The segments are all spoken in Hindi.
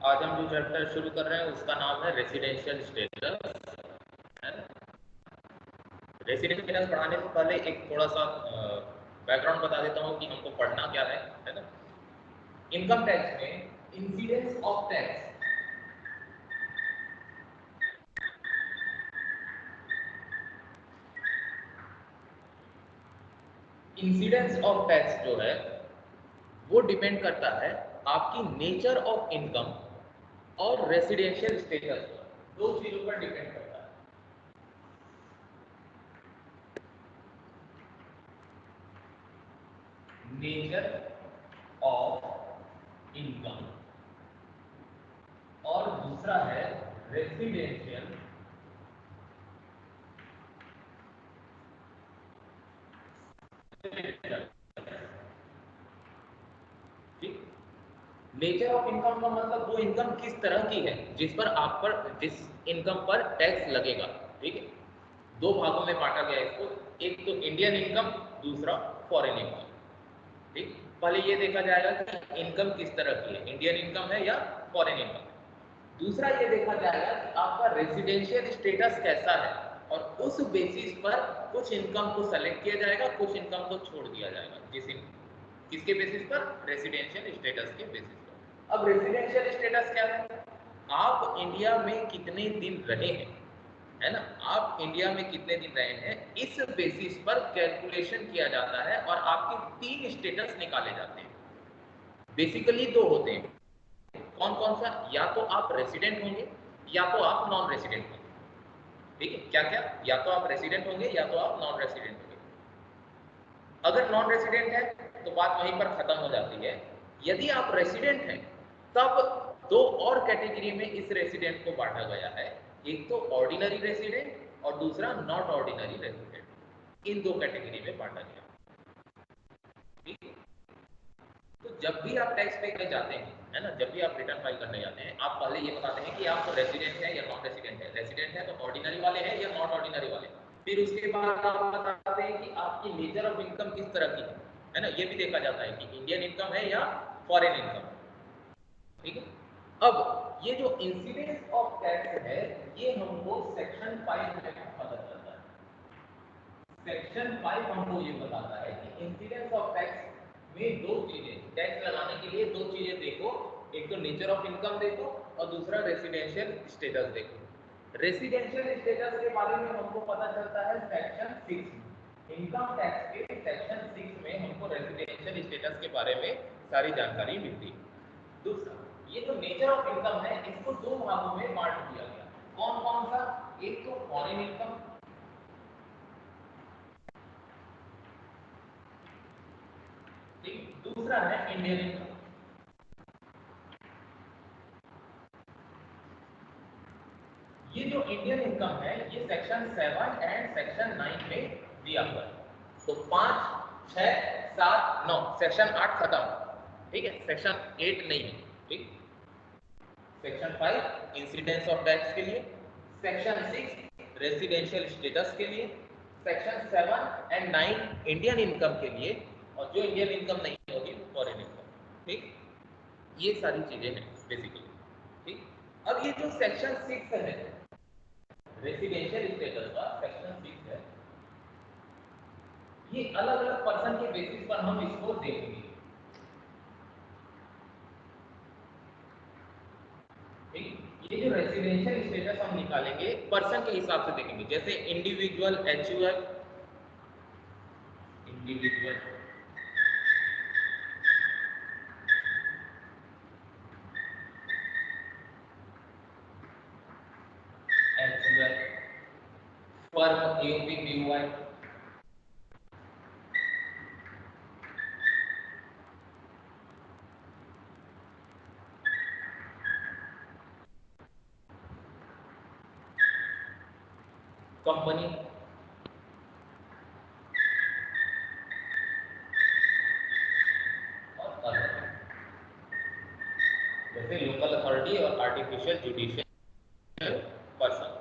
आज हम जो चैप्टर शुरू कर रहे हैं उसका नाम है रेसिडेंशियल स्टेटस, है ना। रेसिडेंशियल स्टेटस पढ़ाने से पहले एक थोड़ा सा बैकग्राउंड बता देता हूँ कि हमको पढ़ना क्या है ना। इनकम टैक्स में incidence of tax, incidence of tax जो है वो डिपेंड करता है आपकी नेचर ऑफ इनकम और रेसिडेंशियल स्टेटस पर, दो चीजों पर डिपेंड करता है। नेचर ऑफ इनकम और दूसरा है रेसिडेंशियल स्टेटस। ठीक, नेचर ऑफ इनकम का मतलब वो इनकम किस तरह की है जिस पर आप पर, जिस इनकम पर टैक्स लगेगा। ठीक है, दो भागों में बांटा गया है इसको, एक तो इंडियन इनकम, दूसरा फॉरेन इनकम। ठीक, पहले ये देखा जाएगा कि इनकम किस तरह की है, इंडियन इनकम है या फॉरेन इनकम है। दूसरा ये देखा जाएगा कि आपका रेसिडेंशियल स्टेटस कैसा है, और उस बेसिस पर कुछ इनकम को सेलेक्ट किया जाएगा, कुछ इनकम को छोड़ दिया जाएगा। किसके बेसिस पर? रेसिडेंशियल स्टेटस के बेसिस पर। अब रेसिडेंशियल स्टेटस क्या है? आप इंडिया में कितने दिन रहे हैं, है ना, आप इंडिया में कितने दिन रहे हैं, इस बेसिस पर कैलकुलेशन किया जाता है और आपके तीन स्टेटस निकाले जाते हैं। बेसिकली दो होते हैं, कौन कौन सा? या तो आप रेसिडेंट होंगे या तो आप नॉन रेसिडेंट होंगे। ठीक है, क्या क्या? या तो आप रेसिडेंट होंगे या तो आप नॉन रेसिडेंट होंगे। अगर नॉन रेसिडेंट है तो बात वहीं पर खत्म हो जाती है। यदि आप रेसिडेंट हैं तब दो और कैटेगरी में इस रेसिडेंट को बांटा गया है, एक तो ऑर्डिनरी रेसिडेंट और दूसरा नॉट ऑर्डिनरी रेसिडेंट। इन दो कैटेगरी में बांटा गया। ठीक है, तो जब भी आप टैक्स पे करने जाते हैं, है ना, जब भी आप रिटर्न फाइल करने जाते हैं, आप पहले ये बताते हैं कि आप रेसिडेंट है या नॉन रेसिडेंट है। रेसिडेंट है तो ऑर्डिनरी वाले हैं या नॉट ऑर्डिनरी वाले। फिर उसके बाद आप बताते हैं कि आपकी नेचर ऑफ इनकम किस तरह की है ना, ये भी देखा जाता है कि इंडियन इनकम है या फॉरेन इनकम। ठीक है, अब ये जो इंसिडेंस ऑफ टैक्स है ये हमको सेक्शन 5 में पता चलता है। सेक्शन 5 हमको ये बताता है कि इंसिडेंस ऑफ टैक्स में दो चीजें, टैक्स लगाने के लिए दो चीजें देखो, एक तो नेचर ऑफ इनकम देखो और दूसरा रेसिडेंशियल स्टेटस देखो। रेसिडेंशियल स्टेटस के बारे में हमको पता चलता है सेक्शन 6। इनकम टैक्स के सेक्शन 6 में हमको रेसिडेंशियल स्टेटस के बारे में सारी जानकारी मिलती है। दूसरा, ये जो नेचर ऑफ इनकम है इसको दो भागों में बांट दिया गया। कौन कौन सा? एक तो फॉरेन इनकम, ठीक, दूसरा है इंडियन इनकम। ये जो इंडियन इनकम है ये सेक्शन 7 एंड सेक्शन 9 में दिया हुआ है। तो 5, 6, 7, 9, सेक्शन 8 खत्म। ठीक है, सेक्शन 8 नहीं है। ठीक, सेक्शन 5 इंसिडेंस ऑफ टैक्स के लिए, सेक्शन 6 रेसिडेंशियल स्टेटस के लिए, सेक्शन 7 एंड 9 इंडियन इनकम के लिए, और जो इंडियन इनकम नहीं होगी वो फॉरेन इनकम। ठीक, ये सारी चीजें हैं बेसिकली। ठीक, अब ये जो सेक्शन 6 है रेसिडेंशियल स्टेटस का, सेक्शन 6 है, ये अलग अलग पर्सन के बेसिस पर हम इसको देखेंगे। ठीक, ये जो रेसिडेंशियल स्टेटस हम निकालेंगे पर्सन के हिसाब से देखेंगे, जैसे individual, HUF, individual, HUF, firm, AOP, POY, company, और अदर, जैसे लोकल अथॉरिटी और आर्टिफिशियल जुडिशियल पर्सन।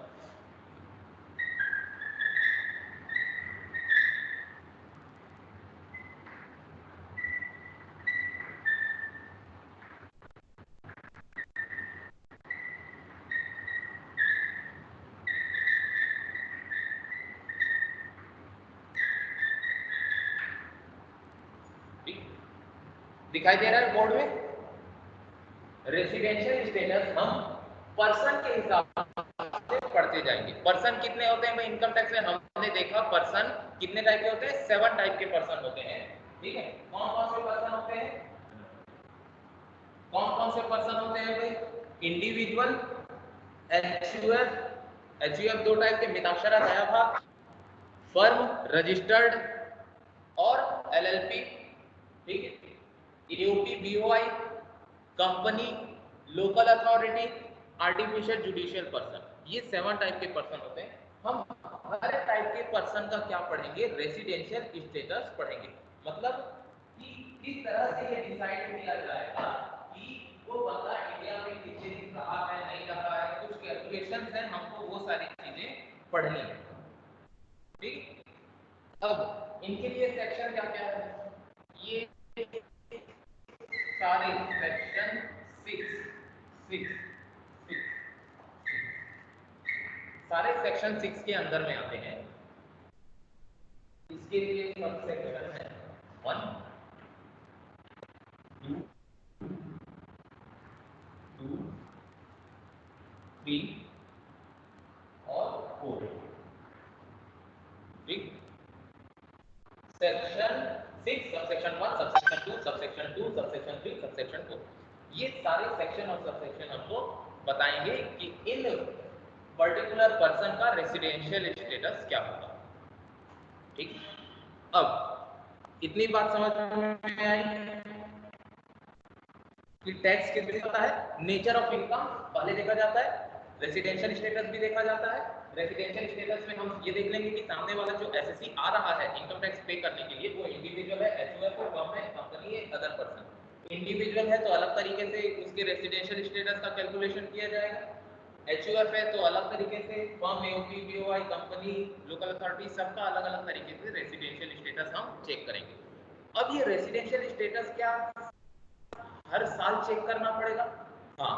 दिखाई दे रहा है बोर्ड में? रेसिडेंशियल स्टेटस हम पर्सन के हिसाब से पढ़ते जाएंगे। पर्सन कितने होते हैं भाई इनकम टैक्स में? हमने देखा पर्सन कितने टाइप के होते हैं? 7 टाइप के पर्सन होते हैं। ठीक है, कौन कौन से पर्सन होते हैं? कौन कौन से पर्सन होते हैं भाई? इंडिविजुअल, एचयूएफ, एचयूएफ 2 टाइप के, मिताक्षरा दयाभाग, फर्म, रजिस्टर्ड और एलएलपी। ठीक है, EOP, BOI, company, local authority, artificial judicial person, ये 7 टाइप के पर्सन होते हैं। हम हर टाइप के पर्सन का क्या पढ़ेंगे? रेसिडेंशियल स्टेटस पढ़ेंगे। मतलब कि किस तरह से ये डिसाइड किया जाएगा कि वो बंदा इंडिया में कितने दिन रहा है, नहीं रहा है, कुछ कैलकुलेशंस हैं, हमको वो सारी चीजें पढ़नी है। ठीक, अब इनके लिए सेक्शन क्या क्या है? ये सारे सेक्शन 6 सारे सेक्शन 6 के अंदर में आते हैं। इसके लिए सब सेक्शन है 1, 2, 3 और 4। ठीक, section 6, subsection 1, subsection 2, subsection 2, subsection 3, subsection 4, ये सारे सेक्शन और सबसेक्शन हमको बताएंगे कि इन पर्टिकुलर पर्सन का रेसिडेंशियल स्टेटस क्या होगा। ठीक, अब इतनी बात समझ में आई कि टैक्स किस लिए होता है? नेचर ऑफ इनकम पहले देखा जाता है, रेसिडेंशियल स्टेटस भी देखा जाता है। रेसिडेंशियल स्टेटस में हम ये देख लेंगे कि सामने वाला जो एसएससी आ रहा है इनकम टैक्स पे करने के लिए, वो इंडिविजुअल है, एचयूएफ है, फर्म है, कंपनी है, अदर पर्सन। इंडिविजुअल है तो अलग तरीके से उसके रेसिडेंशियल स्टेटस का कैलकुलेशन किया जाएगा, एचयूएफ है तो अलग तरीके से, firm, AOP, BOI, company, local authority, सबका अलग अलग तरीके से रेसिडेंशियल स्टेटस हम चेक करेंगे। अब ये रेसिडेंशियल स्टेटस क्या हर साल चेक करना पड़ेगा? हाँ,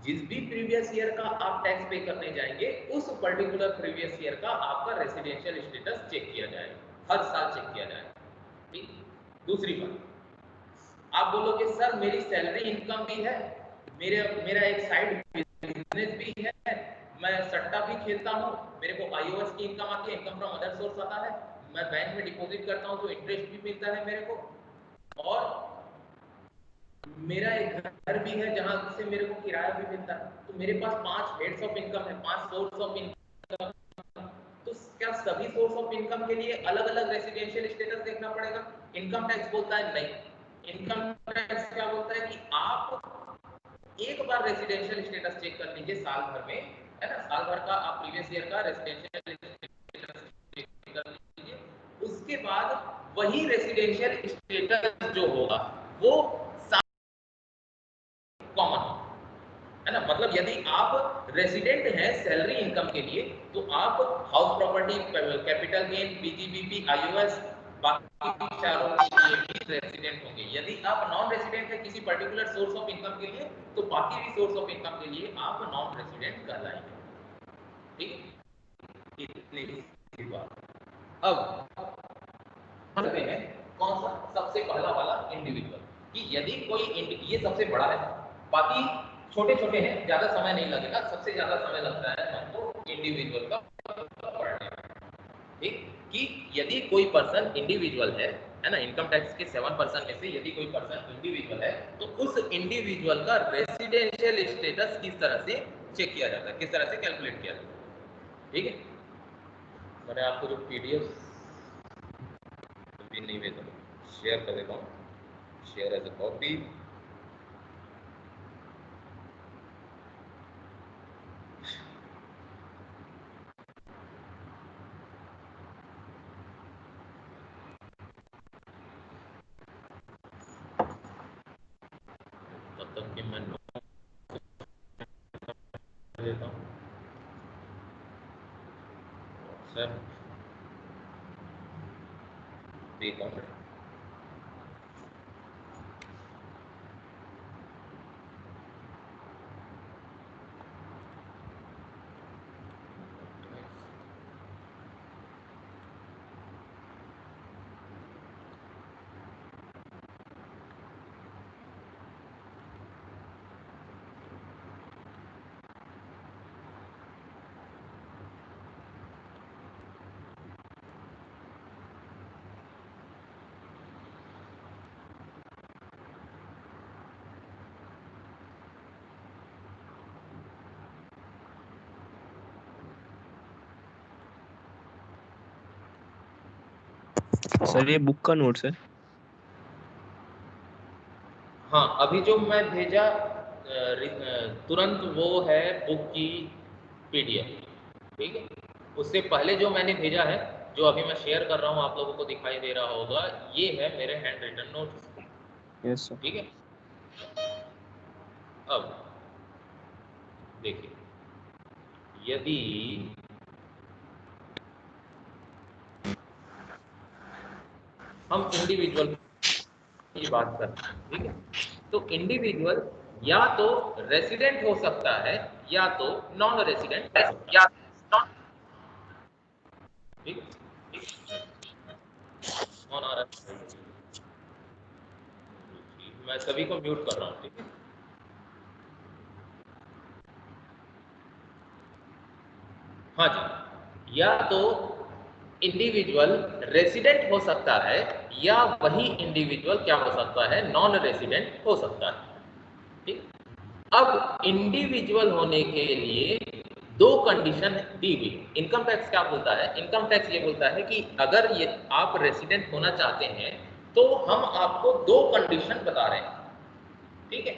जिस भी प्रीवियस ईयर का आप टैक्स पे करने जाएंगे उस पर्टिकुलर प्रीवियस ईयर का आपका रेसिडेंशियल स्टेटस चेक किया जाएगा, हर साल चेक किया जाएगा। ठीक, दूसरी बात, आप बोलोगे सर मेरी सैलरी इनकम भी है, मेरा एक साइड बिजनेस भी है, मैं सट्टा भी खेलता हूँ, मेरे को आईओएस की इनकम आती है, इनकम फ्रॉम अदर सोर्स आता है, मैं बैंक में डिपॉजिट करता हूँ तो इंटरेस्ट भी मिलता है मेरे को, और मेरा एक घर भी है जहां से मेरे को किराया भी मिलता है, तो मेरे पास 5 हेड्स ऑफ इनकम है, 5 सोर्स ऑफ इनकम। तो क्या सभी सोर्स ऑफ इनकम के लिए अलग अलग रेसिडेंशियल स्टेटस देखना पड़ेगा? इनकम टैक्स बोलता है नहीं। इनकम टैक्स क्या बोलता है कि आप एक बार रेसिडेंशियल स्टेटस चेक कर लीजिए साल भर में, है ना, साल भर का आप प्रीवियस ईयर का रेसिडेंशियल स्टेटस चेक कर लीजिए, उसके बाद वही रेसिडेंशियल स्टेटस जो होगा वो कॉमन है ना। मतलब यदि आप रेसिडेंट हैं सैलरी इनकम के लिए तो आप house property, capital gain, PGBP, iOS, बाकी चारों के लिए भी रेसिडेंट होंगे। यदि आप नॉन रेसिडेंट है किसी पर्टिकुलर सोर्स ऑफ इनकम के लिए तो बाकी भी सोर्स ऑफ इनकम के लिए आप नॉन रेसिडेंट कहलाएंगे। ठीक है, इतनी सी बात। अब करते हैं कौन सा? सबसे पहला वाला इंडिविजुअल, कि यदि कोई ये सबसे बड़ा है, बाकी छोटे छोटे हैं, ज्यादा समय नहीं लगेगा, सबसे ज्यादा समय लगता है हमको इंडिविजुअल का पढ़ने में। ठीक, कि यदि कोई पर्सन इंडिविजुअल है ना, इनकम टैक्स के 7% में से यदि कोई पर्सन इंडिविजुअल है तो उस इंडिविजुअल का रेसिडेंशियल स्टेटस किस तरह से चेक किया जाता है, किस तरह से कैलकुलेट किया जाता है। ठीक है, मैंने आपको जो पीडीएफ भी नहीं भेजा, शेयर कर देता हूँ, शेयर एज अ कॉपी। तब तक कि मैं नोट कर देता हूँ सर, देता हूँ। सर ये बुक का नोट्स है। हाँ, अभी जो मैं भेजा तुरंत वो है बुक की पीडीएफ, ठीक है। उससे पहले जो मैंने भेजा है, जो अभी मैं शेयर कर रहा हूँ, आप लोगों को दिखाई दे रहा होगा, ये है मेरे hand written notes, yes sir. ठीक है। अब देखिए, यदि हम इंडिविजुअल की बात करते हैं, ठीक है, तो इंडिविजुअल या तो रेसिडेंट हो सकता है या तो नॉन रेसिडेंट हो सकता है, ठीक। कौन आ रहा है? मैं सभी को म्यूट कर रहा हूँ, ठीक है। हाँ जी, या तो इंडिविजुअल रेसिडेंट हो सकता है या वही इंडिविजुअल क्या हो सकता है, नॉन रेसिडेंट हो सकता है, ठीक। अब इंडिविजुअल होने के लिए दो कंडीशन दी हुई। इनकम टैक्स क्या बोलता है? इनकम टैक्स ये बोलता है कि अगर ये आप रेसिडेंट होना चाहते हैं तो हम आपको दो कंडीशन बता रहे हैं, ठीक है।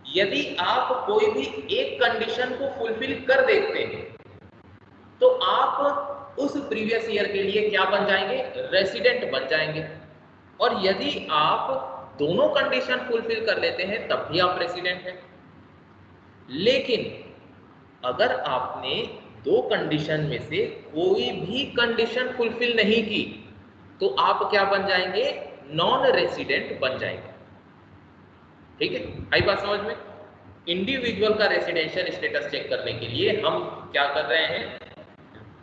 यदि आप कोई भी एक कंडीशन को फुलफिल कर देते हैं तो आप उस प्रीवियस ईयर के लिए क्या बन जाएंगे? रेसिडेंट बन जाएंगे। और यदि आप दोनों कंडीशन फुलफिल कर लेते हैं तब भी आप रेसिडेंट हैं। लेकिन अगर आपने दो कंडीशन में से कोई भी कंडीशन फुलफिल नहीं की तो आप क्या बन जाएंगे? नॉन रेसिडेंट बन जाएंगे, ठीक है। आई बात समझ में? इंडिविजुअल का रेसिडेंशियल स्टेटस चेक करने के लिए हम क्या कर रहे हैं?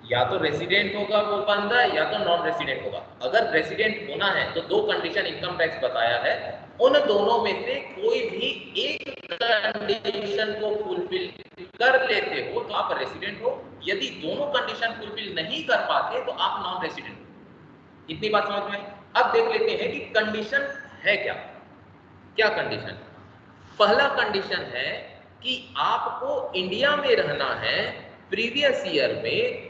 या तो रेसिडेंट होगा वो बंदा या तो नॉन रेसिडेंट होगा। अगर रेसिडेंट होना है तो दो कंडीशन इनकम टैक्स बताया है, उन दोनों में से कोई भी एक कंडीशन को फुलफिल कर लेते हो तो आप रेसिडेंट हो। यदि दोनों कंडीशन फुलफिल नहीं कर पाते तो आप नॉन रेसिडेंट हो। इतनी बात समझ में आई? अब देख लेते हैं कि कंडीशन है क्या। क्या कंडीशन? पहला कंडीशन है कि आपको इंडिया में रहना है प्रीवियस ईयर में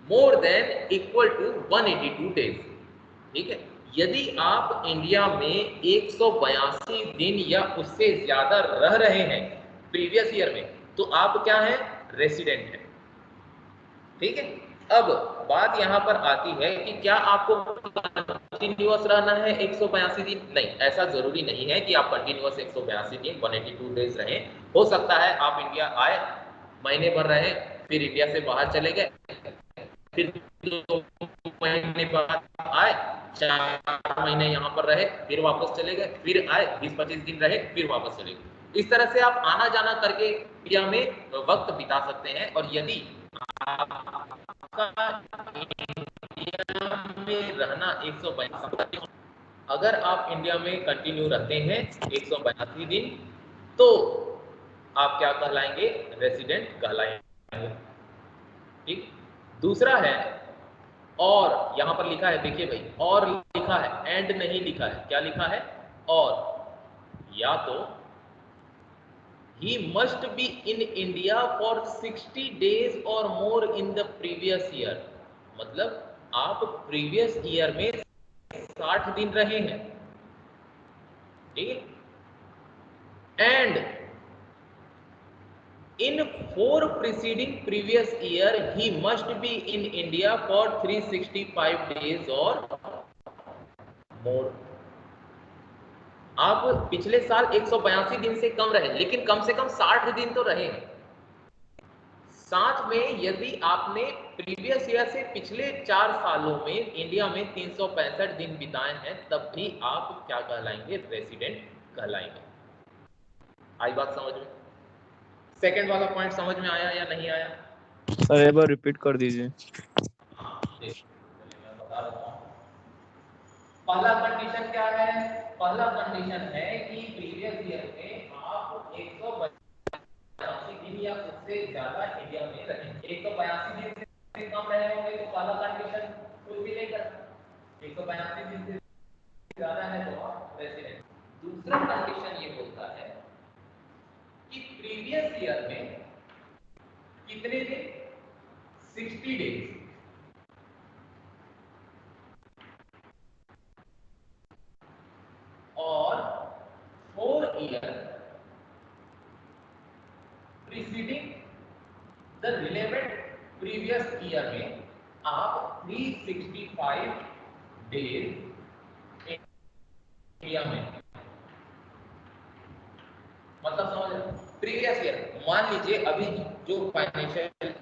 more than equal to 182 days, ठीक है। यदि आप इंडिया में 182 दिन या उससे ज्यादा रह रहे हैं प्रीवियस ईयर में तो आप क्या है? रेसिडेंट है, ठीक है। अब बात यहां पर आती है कि क्या आपको कंटिन्यूअस रहना है 182 दिन? नहीं, ऐसा जरूरी नहीं है कि आप कंटिन्यूअस 182 दिन 182 डेज रहें। हो सकता है आप इंडिया आए, महीने भर रहे, फिर इंडिया से बाहर चले गए, फिर 2 महीने बाद आए, 4 महीने यहाँ पर रहे, फिर वापस चले गए, फिर आए, 20-25 दिन रहे, फिर वापस चले गए। इस तरह से आप आना जाना करके इंडिया में वक्त बिता सकते हैं। और यदि आपका इंडिया में रहना 182, अगर आप इंडिया में कंटिन्यू रहते हैं 182 दिन तो आप क्या कहलाएंगे? रेसिडेंट कहलाएंगे, ठीक। दूसरा है, और यहां पर लिखा है, देखिए भाई, और लिखा है, एंड नहीं लिखा है। क्या लिखा है? और, या तो he must be in India for 60 days or more in the previous year। मतलब आप प्रीवियस ईयर में 60 दिन रहे हैं, ठीक है। And in 4 preceding previous year he must be in India for 365 days or more। आप पिछले साल 182 दिन से कम रहे लेकिन कम से कम 60 दिन तो रहे। साथ में यदि आपने प्रीवियस ईयर से पिछले 4 सालों में इंडिया में 365 दिन बिताए हैं तब भी आप क्या कहलाएंगे? रेसिडेंट कहलाएंगे। आई बात समझ में? सेकंड वाला पॉइंट समझ में आया या नहीं आया? सर एक बार रिपीट कर दीजिए। हाँ, मैं बता देता हूँ। पहला कंडीशन क्या है? पहला कंडीशन है कि प्रीवियस ईयर में आप 182 दिन या उससे ज्यादा इंडिया में रहें। 182 दिन से कम रहे होंगे तो पहला कंडीशन फुलफिल नहीं करता। 182 दिन से ज्यादा है तो आप रेसिडेंट। दूसरा कंडीशन ये बोलता है कि प्रीवियस ईयर में कितने दिन? 60 डेज, और 4 year preceding the relevant previous year में आप 365 डेज इंडिया में, मतलब समझ, प्रीवियस ईयर मान लीजिए अभी जो फाइनेंशियल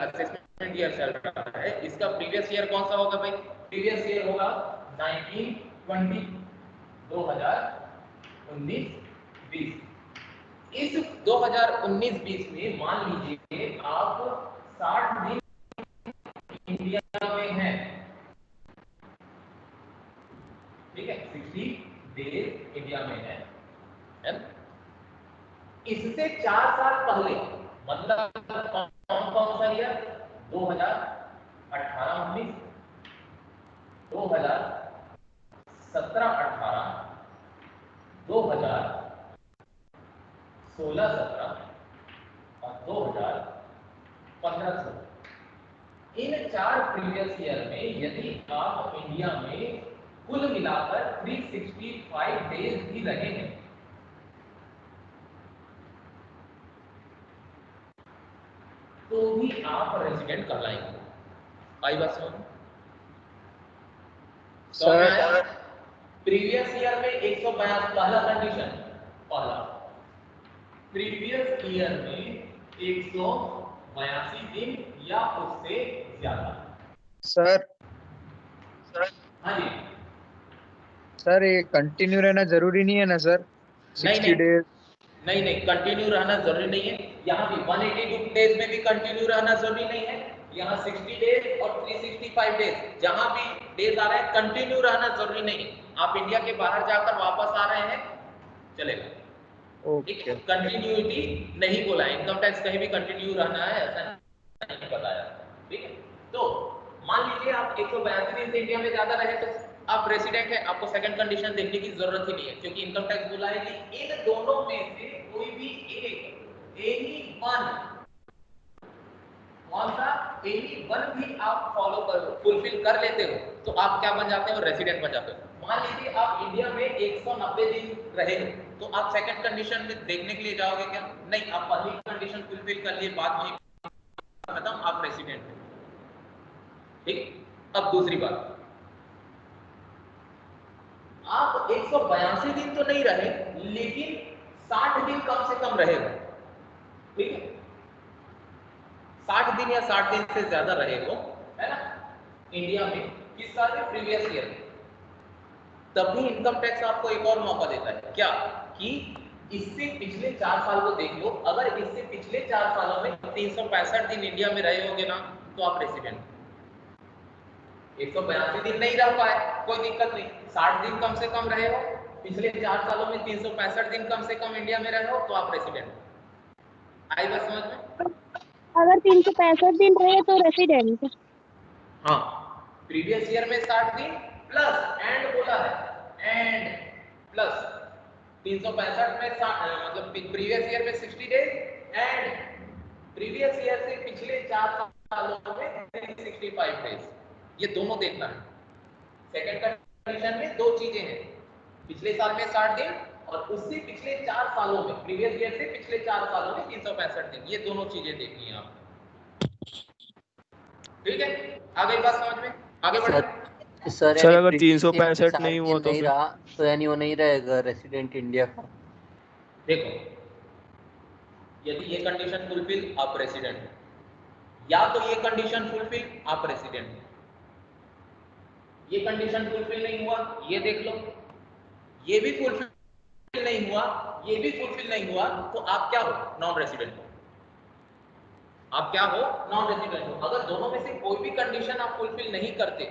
असेसमेंट ईयर चल रहा है इसका प्रीवियस ईयर कौन सा होगा भाई? प्रीवियस ईयर होगा 1920, 2019-20। इस 2019-20 में मान लीजिए आप 60 दिन इंडिया में हैं, ठीक है, 60 डेज इंडिया में है। इससे 4 साल पहले, मतलब कौन कौन सा ईयर? 2018-19, 2017-18, 2016-17 और 2015-16। इन 4 प्रीवियस ईयर में यदि आप इंडिया में कुल मिलाकर 365 डेज भी रहे हैं तो भी आप रेजिडेंट कहलाएंगे। आई बात समझ? सर प्रीवियस ईयर में 182, पहला कंडीशन, पहला प्रीवियस ईयर में 182 दिन या उससे ज्यादा। सर हाँ जी सर, ये कंटिन्यू रहना जरूरी नहीं है ना सर? 60 डेज? नहीं नहीं, कंटिन्यू रहना जरूरी नहीं है। यहाँ भी 182 डेज में भी कंटिन्यू रहना जरूरी नहीं है। यहाँ 60 डेज और 365 डेज जहां भी डेज आ रहे हैं कंटिन्यू रहना जरूरी नहीं है। आप इंडिया के बाहर जाकर वापस आ रहे हैं चलेगा, ठीक है। कंटिन्यूटी नहीं बोला, इनकम टैक्स कहीं भी कंटिन्यू रहना है ऐसा नहीं बताया, ठीक है। तो मान लीजिए आप 182 दिन से इंडिया में ज्यादा रहे तो आप रेसिडेंट है, आपको सेकंड कंडीशन देखने की जरूरत ही नहीं है, क्योंकि इनकम टैक्स बोला है कि इन दोनों में से कोई भी एक, एनी वन, कौन सा? एनी वन भी आप फॉलो कर, फुलफिल कर लेते हो तो आप क्या बन जाते हो? रेसिडेंट बन जाते हो। मान लीजिए आप इंडिया में 190 दिन रहे तो आप सेकंड कंडीशन में देखने के लिए जाओगे क्या? नहीं, आप पहली कंडीशन फुलफिल कर लिए, बात वहीं खत्म, आप रेसिडेंट हो, ठीक। अब दूसरी बात, आप 182 दिन तो नहीं रहे लेकिन 60 दिन कम से कम रहे हो, ठीक है। 60 दिन या 60 दिन से ज्यादा रहे हो, है ना, इंडिया में, किस साल में? Previous year. तभी इनकम टैक्स आपको एक और मौका देता है, क्या? कि इससे पिछले 4 साल को देख लो, अगर इससे पिछले 4 सालों में 365 दिन इंडिया में रहे होगे ना तो आप रेसिडेंट। 182 दिन नहीं रह पाए, कोई दिक्कत नहीं, 60 दिन कम से कम रहे हो, पिछले 4 सालों में 365 दिन कम से कम इंडिया में रहे हो तो आप रेसिडेंट। आई बात समझ में? अगर 365 दिन रहे तो रेसिडेंट। हाँ, प्रीवियस ईयर में 60 दिन प्लस एंड बोला है, एंड प्लस 365 में मतलब प्रीवियस ईयर में 60 डेज एंड प्रीवियस ईयर से पिछले 4 सालों में 365 डेज, ये दोनों देखना है। सेकंड कंडीशन में दो चीजें हैं, पिछले साल में 60 दिन और उससे पिछले 4 सालों में, प्रीवियस ईयर से पिछले 4 सालों में 365 दिन, ये दोनों चीजें देखनी है आपको, ठीक है। आगे बात समझ में? आगे बढ़े सर अगर 365 नहीं हुआ तो नहीं रहा तो यानी वो नहीं रहेगा रेसिडेंट इंडिया का। देखो, यदि ये कंडीशन फुलफिल आप रेसिडेंट, या तो ये कंडीशन फुलफिल आप रेसिडेंट, ये कंडीशन फुलफिल नहीं हुआ, ये देख लो, ये भी फुलफिल नहीं हुआ, ये भी फुलफिल नहीं हुआ तो आप क्या हो? नॉन रेसिडेंट हो। आप क्या हो? नॉन रेसिडेंट हो। अगर दोनों में से कोई भी कंडीशन आप फुलफिल नहीं करते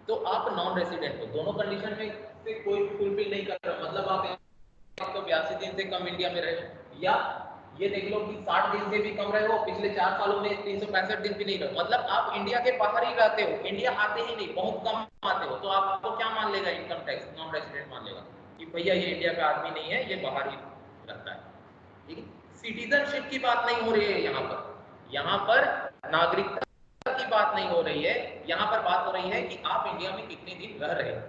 तो आप नॉन रेसिडेंट हो। दोनों कंडीशन में से कोई फुलफिल नहीं कर रहा, मतलब आप 182 दिन से कम इंडिया में रहे, या ये देख लो कि 60 दिन से भी कम रहे हो, पिछले 4 सालों में 365 दिन भी नहीं रहे, मतलब आप इंडिया के बाहर ही रहते हो, इंडिया आते ही नहीं, बहुत कम आते हो, तो आपको क्या मान लेगा? इनकम टैक्स नॉन रेसिडेंट मान लेगा कि भैया ये इंडिया का आदमी नहीं है, ये बाहर ही रहता है, ठीक है। सिटीजनशिप की बात नहीं हो रही है यहाँ पर नागरिकता की बात नहीं हो रही है, यहाँ पर बात हो रही है कि आप इंडिया में कितने दिन रह रहे हो,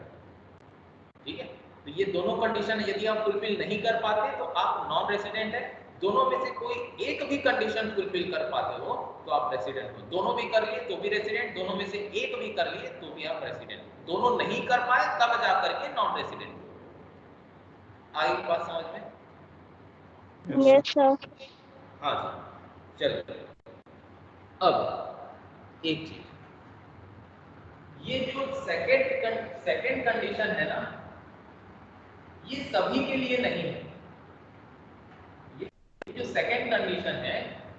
ठीक है। तो ये दोनों कंडीशन यदि आप फुलफिल नहीं कर पाते तो आप नॉन रेसिडेंट है। दोनों में से कोई एक भी कंडीशन फुलफिल कर पाते हो तो आप रेसिडेंट हो। दोनों भी कर लिए तो भी रेसिडेंट, दोनों में से एक भी कर लिए तो भी आप रेसिडेंट हो। दोनों नहीं कर पाए तब जा करके नॉन रेसिडेंट हो। आई बात समझ में? Yes sir. हाँ जी, चलिए अब एक चीज, ये जो सेकंड कंडीशन है ना, ये सभी के लिए नहीं है। ये जो सेकंड कंडीशन है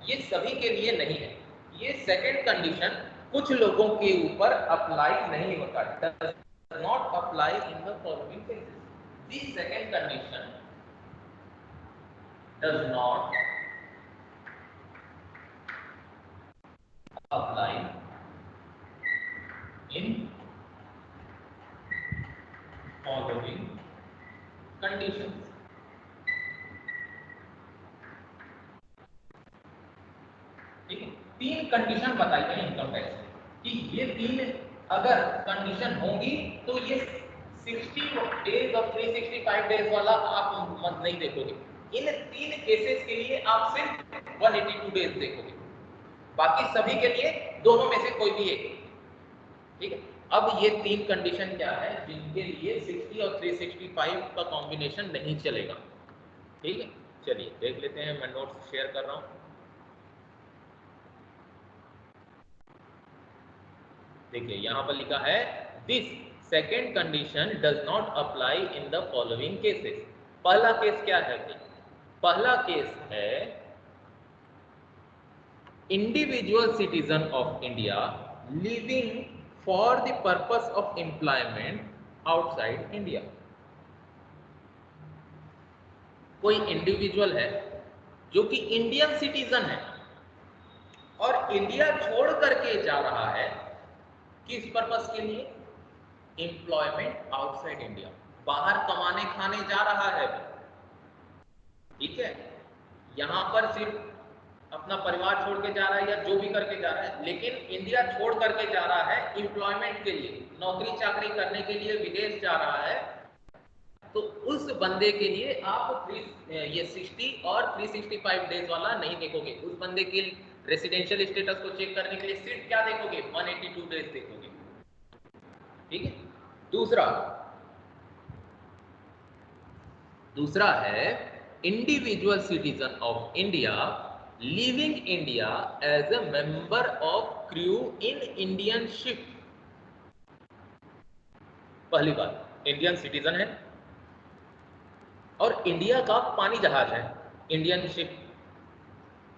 ये सभी के लिए नहीं है। ये सेकंड कंडीशन कुछ लोगों के ऊपर अप्लाई नहीं होता, does not apply in the following cases. This second condition does not apply in following conditions. ठीक है, तीन कंडीशन बताई गई इनकम टैक्स कि ये तीन अगर कंडीशन होंगी तो ये 60 डेज और 365 डेज वाला आप मत नहीं देखोगे। इन तीन केसेस के लिए आप सिर्फ 182 डेज देखोगे, बाकी सभी के लिए दोनों में से कोई भी एक। ठीक है, अब ये तीन कंडीशन क्या है जिनके लिए 60 और 365 का कॉम्बिनेशन नहीं चलेगा। ठीक है, चलिए देख लेते हैं, मैं नोट्स शेयर कर रहा हूं। देखिए यहां पर लिखा है this second condition does not apply in the following cases. पहला केस क्या है भाई? पहला केस है individual citizen of India living for the purpose of employment outside India. कोई इंडिविजुअल है जो कि इंडियन सिटीजन है और इंडिया छोड़ करके जा रहा है, किस पर्पस के लिए? एम्प्लॉयमेंट आउटसाइड इंडिया, बाहर कमाने खाने जा रहा है। ठीक है, यहां पर सिर्फ अपना परिवार छोड़ के जा रहा है या जो भी करके जा रहा है, लेकिन इंडिया छोड़ करके जा रहा है एम्प्लॉयमेंट के लिए, नौकरी चाकरी करने के लिए विदेश जा रहा है। तो उस बंदे के लिए आप ये 60 और 365 डेज वाला नहीं देखोगे। उस बंदे के रेसिडेंशियल स्टेटस को चेक करने के लिए सिर्फ क्या देखोगे? 182 डेज देखोगे। ठीक है, दूसरा है individual citizen of India living India as a member of crew in Indian ship. पहली बात, इंडियन सिटीजन है और इंडिया का पानी जहाज है, इंडियन शिप,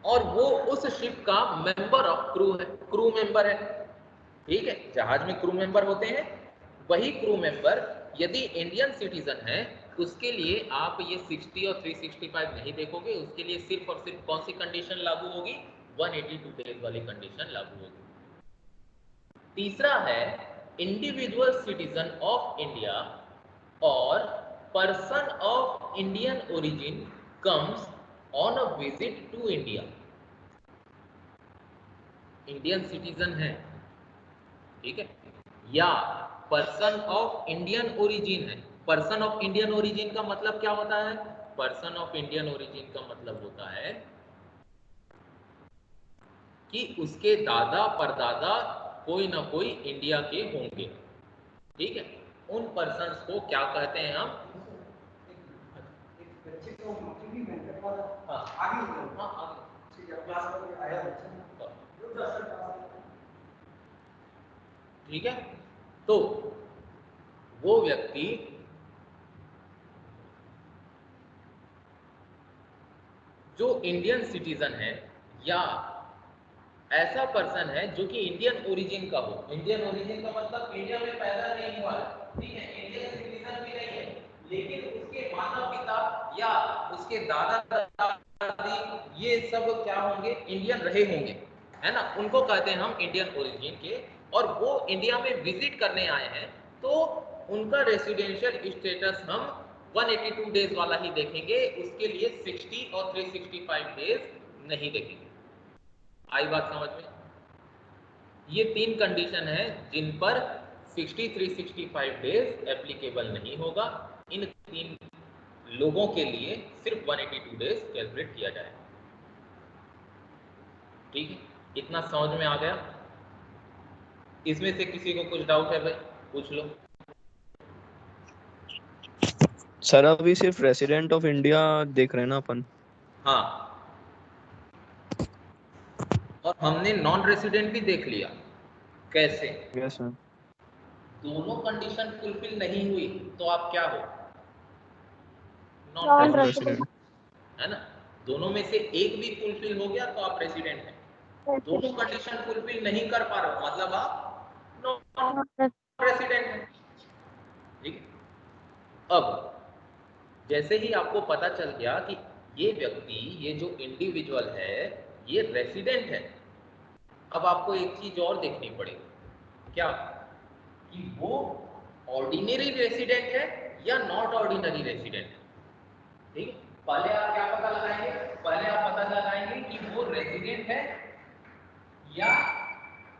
और वो उस शिप का मेंबर ऑफ क्रू है, क्रू मेंबर है। ठीक है, जहाज में क्रू मेंबर होते हैं, वही क्रू मेंबर यदि इंडियन सिटीजन है उसके लिए आप ये 60 और 365 नहीं देखोगे। उसके लिए सिर्फ और सिर्फ कौन सी कंडीशन लागू होगी? 182 डेज वाली कंडीशन लागू होगी। तीसरा है इंडिविजुअल सिटीजन ऑफ इंडिया और person of Indian origin comes on a visit to India. Indian citizen है, ठीक है, या पर्सन ऑफ इंडियन ओरिजिन है। पर्सन ऑफ इंडियन ओरिजिन का मतलब क्या होता है? पर्सन ऑफ इंडियन ओरिजिन का मतलब होता है कि उसके दादा परदादा कोई ना कोई इंडिया के होंगे। ठीक है, उन पर्सन्स को क्या कहते हैं हम? ठीक है, तो वो व्यक्ति जो इंडियन सिटीजन है या ऐसा पर्सन है जो कि इंडियन ओरिजिन का हो। इंडियन ओरिजिन का मतलब इंडिया में पैदा नहीं हुआ है, ठीक है, इंडियन सिटीजन भी नहीं है, लेकिन उसके माता पिता या उसके दादा दादी ये सब क्या होंगे? इंडियन रहे होंगे, है ना, उनको कहते हैं हम इंडियन ओरिजिन के। और वो इंडिया में विजिट करने आए हैं तो उनका रेसिडेंशियल स्टेटस हम 182 डेज वाला ही देखेंगे, उसके लिए 60 और 365 डेज नहीं देखेंगे। आई बात समझ में? ये तीन कंडीशन है जिन पर 60 365 डेज एप्लीकेबल नहीं होगा। इन 3 लोगों के लिए सिर्फ 182 डेज कैलकुलेट किया जाए। ठीक है, इतना समझ में आ गया? इसमें से किसी को कुछ डाउट है भाई, पूछ लो। सर अभी सिर्फ रेसिडेंट ऑफ इंडिया देख रहे हैं ना अपन? हाँ, और हमने नॉन रेसिडेंट भी देख लिया। कैसे? Yes sir. दोनों कंडीशन फुलफिल नहीं हुई तो आप क्या हो? Non non non resident, resident. है ना? दोनों में से एक भी फुलफिल हो गया तो आप रेसिडेंट हैं। दोनों रेसिडेंट। कंडीशन फुलफिल नहीं कर पा रहे हो मतलब आप नॉन रेसिडेंट हैं। ठीक है, अब जैसे ही आपको पता चल गया कि ये व्यक्ति, ये जो इंडिविजुअल है, ये रेसिडेंट है, अब आपको एक चीज और देखनी पड़ेगी। क्या? कि वो ऑर्डिनरी रेसिडेंट है या नॉट ऑर्डिनरी रेसिडेंट है। ठीक है, पहले आप क्या पता लगाएंगे? पहले आप पता लगाएंगे कि वो रेसिडेंट है या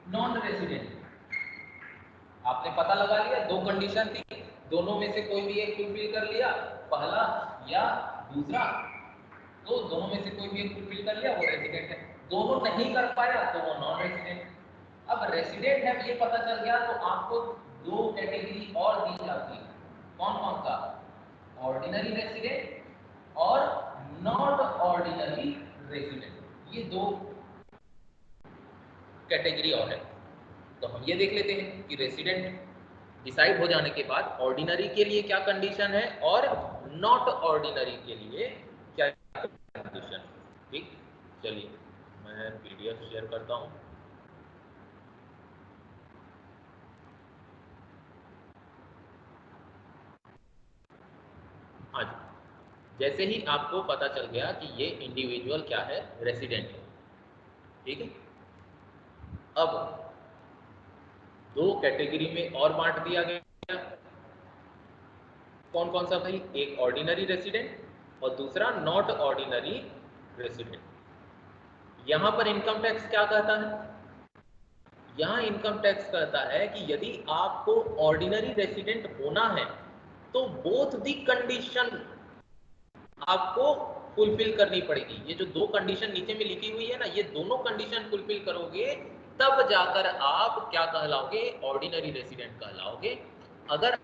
नॉन रेसिडेंट। आपने पता लगा लिया, दो कंडीशन थी, दोनों में से कोई भी एक फुलफिल कर लिया, पहला या दूसरा, तो दोनों में से कोई भी एक फुलफिल कर लिया, वो रेसिडेंट है। दोनों नहीं कर पाया तो वो नॉन रेसिडेंट। अब रेसिडेंट है ये पता चल गया तो आपको 2 कैटेगरी और दी जाती है। कौन कौन सा? ऑर्डिनरी रेसिडेंट और नॉट ऑर्डिनरी रेसिडेंट। ये 2 कैटेगरी और है। तो हम ये देख लेते हैं कि रेसिडेंट डिसाइड हो जाने के बाद ऑर्डिनरी के लिए क्या कंडीशन है और नॉट ऑर्डिनरी के लिए क्या कंडीशन है। ठीक, चलिए मैं पीडीएफ शेयर करता हूँ। हाँ जी, जैसे ही आपको पता चल गया कि ये इंडिविजुअल क्या है, रेसिडेंट है। ठीक है, अब 2 कैटेगरी में और बांट दिया गया। कौन कौन सा भाई? एक ऑर्डिनरी रेसिडेंट और दूसरा नॉट ऑर्डिनरी रेसिडेंट। यहां पर इनकम टैक्स क्या कहता है? यहां इनकम टैक्स कहता है कि यदि आपको ऑर्डिनरी रेसिडेंट होना है तो बोथ दी कंडीशन आपको फुलफिल करनी पड़ेगी। ये जो 2 कंडीशन नीचे में लिखी हुई है ना, ये दोनों कंडीशन फुलफिल करोगे तब जाकर आप क्या कहलाओगे? Ordinary resident कहलाओगे। अगर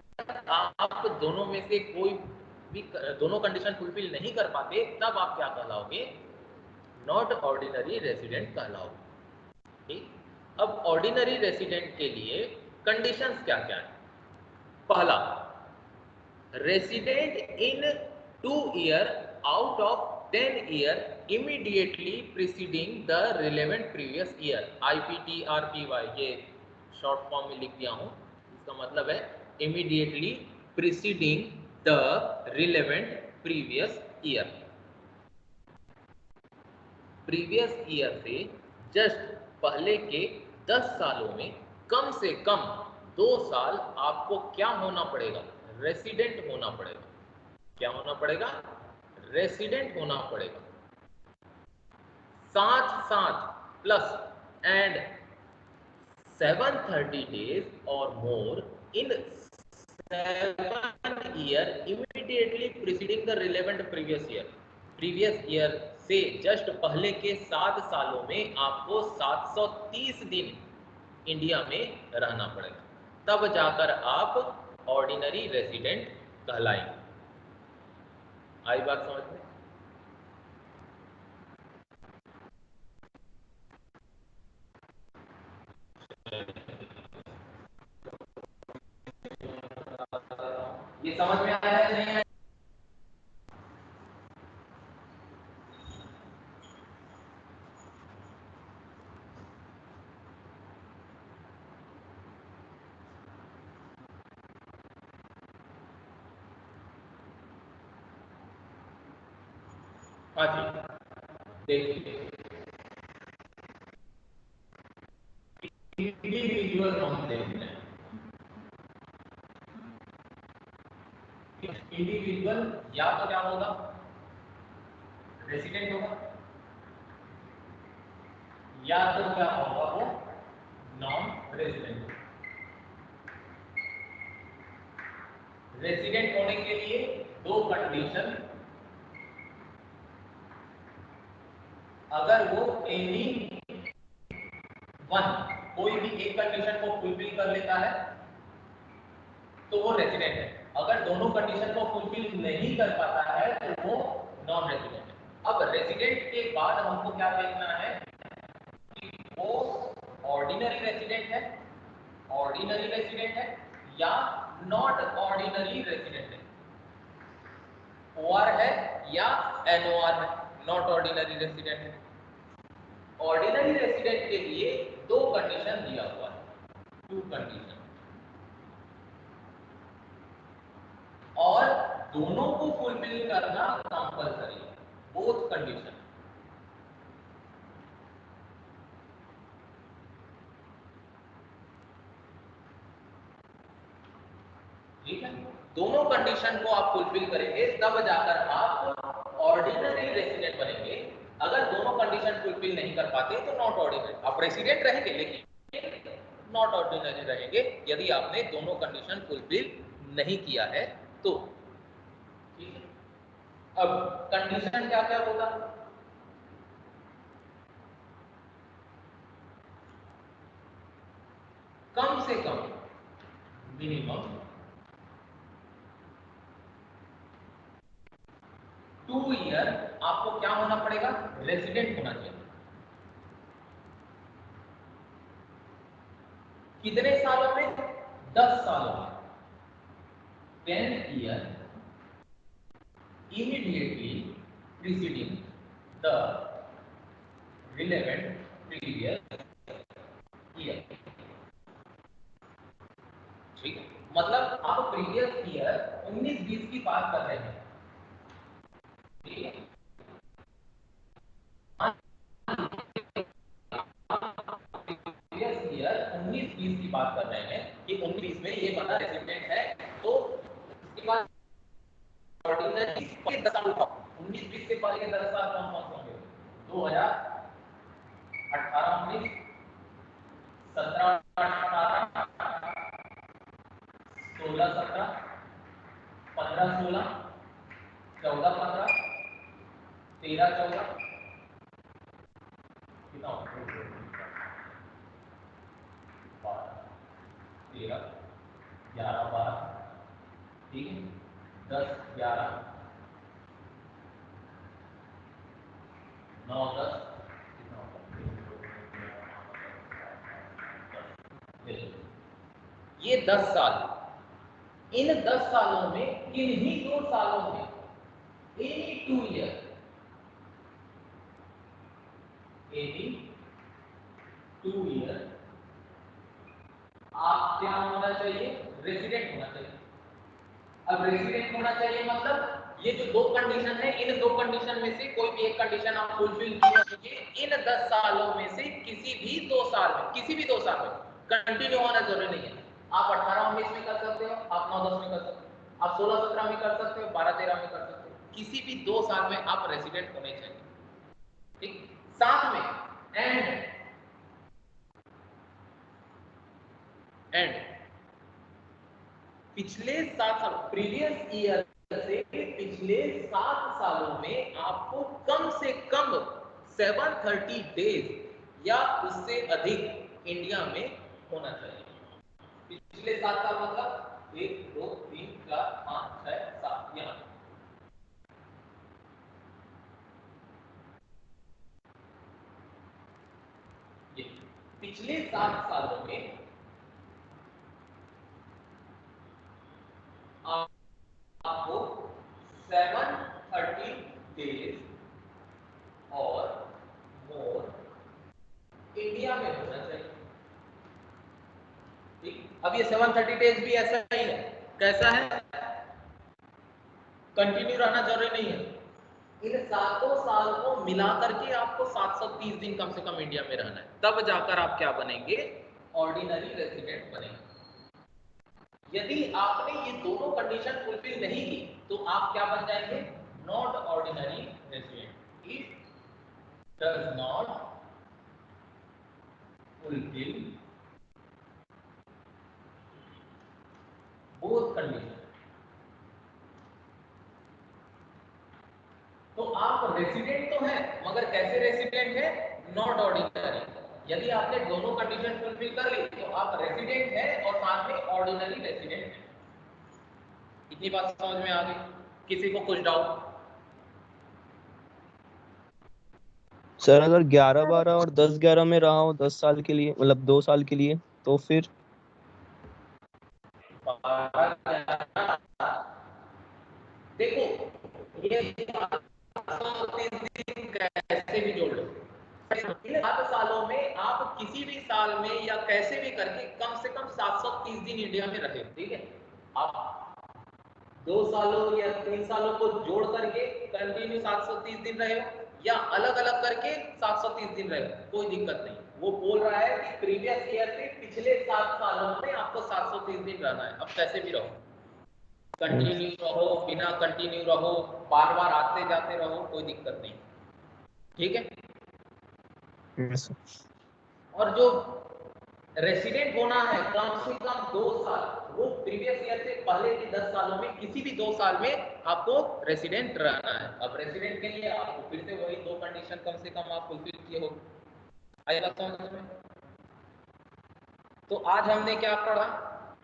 आप दोनों में से कोई भी दोनों कंडीशन फुलफिल नहीं कर पाते तब आप क्या कहलाओगे? नॉट ऑर्डिनरी रेसिडेंट कहलाओगे। ठीक, अब ऑर्डिनरी रेसिडेंट के लिए कंडीशंस क्या क्या है? पहला, resident in 2 year out of 10 year immediately preceding the relevant previous year। IPTRPY ये शॉर्ट फॉर्म में लिख दिया हूँ, इसका मतलब है immediately preceding the relevant previous year। Previous year से जस्ट पहले के 10 सालों में कम से कम 2 साल आपको क्या होना पड़ेगा? रेसिडेंट होना पड़ेगा। क्या होना पड़ेगा? रेसिडेंट होना पड़ेगा। साथ साथ plus and 730 days or more in 7 year immediately preceding the relevant previous year। Previous year से जस्ट पहले के 7 सालों में आपको 730 दिन इंडिया में रहना पड़ेगा, तब जाकर आप ऑर्डिनरी रेसिडेंट कहलाएंगे। आई बात समझ में? ये समझ में आया है नहीं? हाँ जी, देखिए इंडिविजुअल हम देखते हैं। इंडिविजुअल या तो क्या होगा? रेसिडेंट होगा, या तो क्या होगा? वो नॉन रेसिडेंट। रेसिडेंट होने के लिए दो कंडीशन, अगर वो एनी वन कोई भी एक कंडीशन को फुलफिल कर लेता है तो वो रेसिडेंट है। अगर दोनों कंडीशन को फुलफिल नहीं कर पाता है तो वो नॉन रेसिडेंट है। अब रेसिडेंट के बाद हमको क्या देखना है कि वो ऑर्डिनरी रेसिडेंट है, ऑर्डिनरी रेसिडेंट है या नॉट ऑर्डिनरी रेसिडेंट है, ओआर है या एनओआर है, नॉट ऑर्डिनरी रेसिडेंट है। ऑर्डिनरी रेसिडेंट के लिए दो कंडीशन दिया हुआ है, टू कंडीशन, और दोनों को फुलफिल करना कंपलसरी है, बोथ कंडीशन। ठीक है, दोनों कंडीशन को आप फुलफिल करेंगे तब जाकर आप ऑर्डिनरी रेसिडेंट बनेंगे। अगर दोनों कंडीशन फुलफिल नहीं कर पाते तो नॉट ऑर्डिनरी, आप रेसिडेंट रहेंगे लेकिन नॉट ऑर्डिनरी रहेंगे यदि आपने दोनों कंडीशन फुलफिल नहीं किया है तो। ठीक है, अब कंडीशन क्या क्या होगा, कम से कम मिनिमम 2 ईयर आपको क्या होना पड़ेगा, रेसिडेंट होना चाहिए। कितने सालों में, 10 सालों में। 10 year immediately preceding the relevant previous year। ठीक है, मतलब आप प्रीवियस ईयर 19-20 की बात कर रहे हैं। ठीक है, प्रीवियस ईयर 19-20 की बात कर रहे हैं कि 19-20 में ये बंदा रेसिडेंट है, तो इसके बाद ऑर्डिनरी 10 साल, 19-20 से पहले के 10 साल कौन कौन से होंगे, 2018-19, 17-18, 16-17, 15-16, 14-15, 13-14, कितना 13, 11-12, ठीक है, 10-11, 9-10, ये 10 साल। इन 10 सालों में किन्हीं 2 सालों में एनी 2 ईयर, एनी 2 ईयर आप क्या होना चाहिए, रेसिडेंट होना चाहिए। अब रेसिडेंट होना चाहिए मतलब ये जो दो कंडीशन है, इन दो कंडीशन में से कोई भी एक कंडीशन आप फुलफिल कीजिए इन 10 सालों में से किसी भी 2 साल में, किसी भी 2 साल में, कंटिन्यू होना जरूरी नहीं है। आप 18-19 में कर सकते हो, आप 9-10 में कर सकते हो, आप 16-17 में कर सकते हो, 12-13 में कर सकते हो, किसी भी 2 साल में आप रेसिडेंट होने चाहिए। ठीक, साथ में एंड पिछले 7 साल, प्रीवियस ईयर से पिछले 7 सालों में आपको कम से कम 730 डेज या उससे अधिक इंडिया में होना चाहिए। पिछले 7 साल मतलब 1 2 3 4 5 6 7, यहाँ ये पिछले 7 सालों में आपको 730 डेज और मोर इंडिया में होना चाहिए। ठीक, अब ये 730 डेज भी ऐसा ही है, कैसा है, कंटिन्यू रहना जरूरी नहीं है। इन 7 साल को मिला करके आपको 730 दिन कम से कम इंडिया में रहना है, तब जाकर आप क्या बनेंगे, ऑर्डिनरी रेसिडेंट बनेंगे। यदि आपने ये दोनों कंडीशन फुलफिल नहीं की तो आप क्या बन जाएंगे, not ordinary resident. If does not fulfil both condition, आप रेसिडेंट तो हैं मगर कैसे रेसिडेंट है? Not ordinary. यदि आपने दोनों कंडीशन फुलफिल कर ली तो आप रेसिडेंट हैं और साथ में ऑर्डिनरी रेसिडेंट हैं। इतनी बात समझ में आ गई? किसी को कुछ डाउट? सर अगर 11-12 और 10-11 में रहा हो 10 साल के लिए, मतलब 2 साल के लिए, तो फिर देखो ये 3 दिन कैसे भी जोड़ लो। 7 सालों में आप किसी भी साल में या कैसे भी करके कम से कम 730 दिन इंडिया में रहे, ठीक है? आप 2 सालों या 3 सालों को जोड़ करके कंटिन्यू 730 दिन रहे हो या अलग अलग करके 730 दिन रहे हो, कोई दिक्कत नहीं। वो बोल रहा है कि प्रीवियस ईयर से पिछले 7 सालों में आपको 730 दिन रहना है। अब कैसे भी रहो, कंटिन्यू रहो, बिना कंटिन्यू रहो, बार बार आते जाते रहो, कोई दिक्कत नहीं, ठीक है? Yes, और जो रेसिडेंट होना है कम से कम 2 साल, वो प्रीवियस ईयर से पहले के 10 सालों में किसी भी 2 साल में आपको रेसिडेंट रहना है। अब रेसिडेंट के लिए आपको फिर से वही 2 कंडीशन कम से कम आप फुलफिल किए हो। आई बात समझ में? तो आज हमने क्या पढ़ा?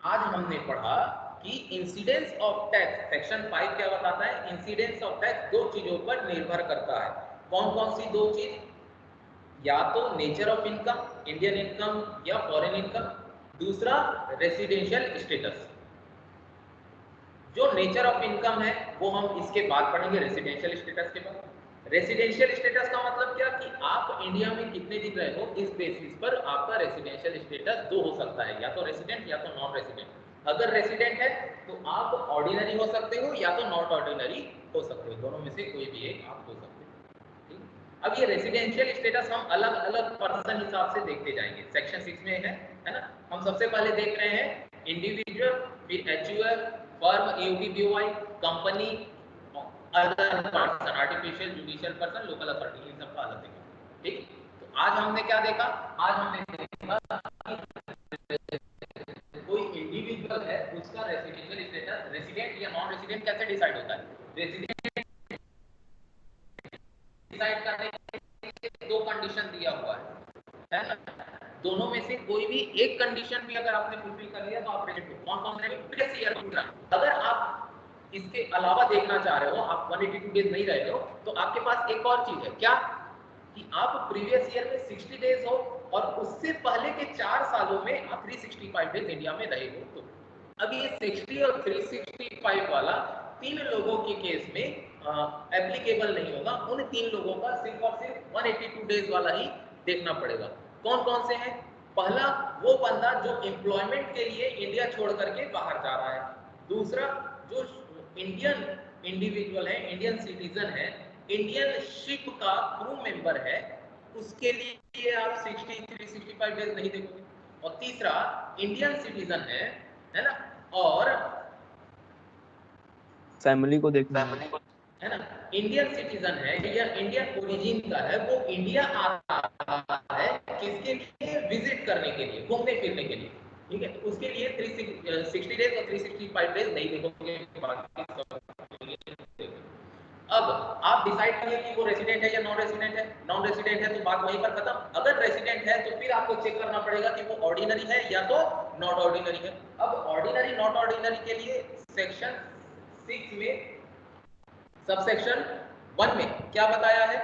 आज हमने पढ़ा कि इंसिडेंस ऑफ टैक्स, सेक्शन 5 क्या बताता है? इंसिडेंस ऑफ टैक्स 2 चीजों पर निर्भर करता है। कौन कौन सी 2 चीज? या तो nature of income, Indian income या फॉरेन इनकम, दूसरा रेसिडेंशियल स्टेटस। जो नेचर ऑफ इनकम है वो हम इसके बाद पढ़ेंगे, रेसिडेंशियल स्टेटस के बाद। रेसिडेंशियल स्टेटस का मतलब क्या कि आप इंडिया में कितने दिन रहे हो, इस बेसिस पर आपका रेसिडेंशियल स्टेटस 2 हो सकता है, या तो रेसिडेंट या तो नॉन रेसिडेंट। अगर रेसिडेंट है तो आप ऑर्डिनरी हो सकते हो या तो नॉट ऑर्डिनरी हो सकते हो, दोनों में से कोई भी एक आप हो सकते हो, ठीक? अब ये रेसिडेंशियल स्टेटस हम अलग अलग पर्सन हिसाब से देखते जाएंगे, सेक्शन 6 में है ना। हम सबसे पहले देख रहे हैं इंडिविजुअल, फिर HUF, firm, AOP BOI, company, other person, artificial, judicial person, local authority, इन सबका अलग देखा, ठीक? तो आज हमने क्या देखा? आज हमने देखा कोई इंडिविजुअल है, उसका रेसिडेंशियल स्टेटस, रेसिडेंट या नॉन रेसिडेंट कैसे डिसाइड होता है? रेसिडेंट डिसाइड करने के लिए 2 कंडीशन दिया हुआ है ना? दोनों में से कोई भी एक कंडीशन भी अगर आपने फुलफिल कर लिया तो आप रेसिडेंट हो। कौन कौन से? प्रीवियस ईयर पूरा। अगर आप इसके अलावा देखना चाह रहे हो, आप 182 डेज नहीं रह रहे हो, तो आपके पास एक और चीज है, क्या? कि आप प्रीवियस ईयर में 60 डेज हो और उससे पहले के 4 सालों में आप 365 डेज इंडिया में रहे हो। तो अब ये 60 और 365 वाला 3 लोगों के केस में एप्लीकेबल नहीं होगा। उन 3 लोगों का सिर्फ और सिर्फ 182 डेज वाला ही देखना पड़ेगा। कौन कौन से हैं? पहला, वो बंदा जो एम्प्लॉयमेंट के लिए इंडिया छोड़ करके बाहर जा रहा है। दूसरा, जो इंडियन इंडिविजुअल है, इंडियन सिटीजन है, इंडियन शिप का क्रू मेंबर है, उसके लिए आप 60 365 डेज नहीं देखोगे। और तीसरा, इंडियन सिटीजन है ना, और फैमिली को देखना है। है ना, इंडियन सिटीजन है या इंडियन ओरिजिन का है, वो इंडिया आ रहा है किसके लिए? विजिट करने के लिए, घूमने फिरने के लिए, ठीक है? तो उसके लिए 360 डेज और 365 डेज नहीं देखोगे, बाकी सब देखोगे। अब आप डिसाइड करिए कि वो रेसिडेंट है या नॉन रेसिडेंट है। नॉन रेसिडेंट है तो बात वहीं पर खत्म। अगर रेसिडेंट है तो फिर आपको चेक करना पड़ेगा कि वो ऑर्डिनरी है या तो नॉट ऑर्डिनरी है। अब ऑर्डिनरी नॉट ऑर्डिनरी के लिए सेक्शन 6 में सबसेक्शन 1 में क्या बताया है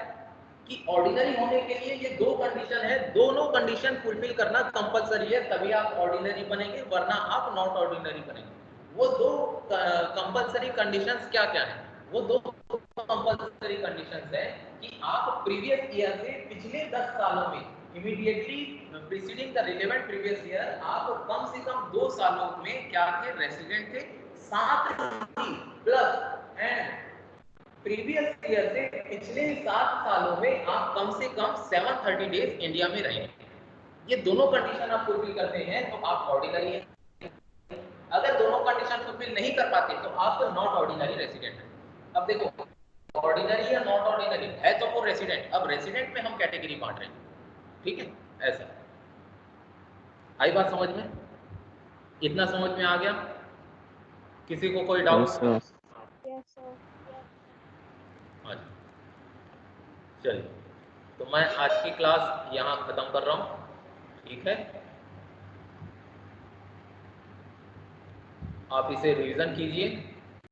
कि ऑर्डिनरी होने के लिए ये 2 कंडीशन है, दोनों कंडीशन फुलफिल करना कंपलसरी है, तभी आप ऑर्डिनरी बनेंगे, वरना आप नॉट ऑर्डिनरी बनेंगे। वो 2 कंपलसरी कंडीशंस क्या क्या है? वो 2 कंपलसरी कंडीशंस है कि आप प्रीवियस ईयर से पिछले 10 सालों में immediately preceding the relevant previous year आप कम से कम 2 सालों में क्या थे? रेसिडेंट थे। साथ ही प्लस एंड प्रीवियस ईयर से पिछले 7 सालों में आप कम से कम 730 डेज इंडिया में रहेंगे। ये दोनों कंडीशन आप फुलफिल करते हैं तो आप ऑर्डिनरी हैं। अगर दोनों कंडीशन फुलफिल नहीं कर पाते तो आप नॉट ऑर्डिनरी रेसिडेंट हैं। अब देखो, ऑर्डिनरी या नॉट ऑर्डिनरी है तो वो रेसिडेंट। अब रेसिडेंट में हम कैटेगरी बांट रहे हैं, ठीक है? ऐसा आई बात समझ में? इतना समझ में आ गया? किसी को कोई Yes, doubt? sir. Yes, sir. हाँ जी। चलिए, तो मैं आज की क्लास यहाँ खत्म कर रहा हूँ, ठीक है। आप इसे रिवीजन कीजिए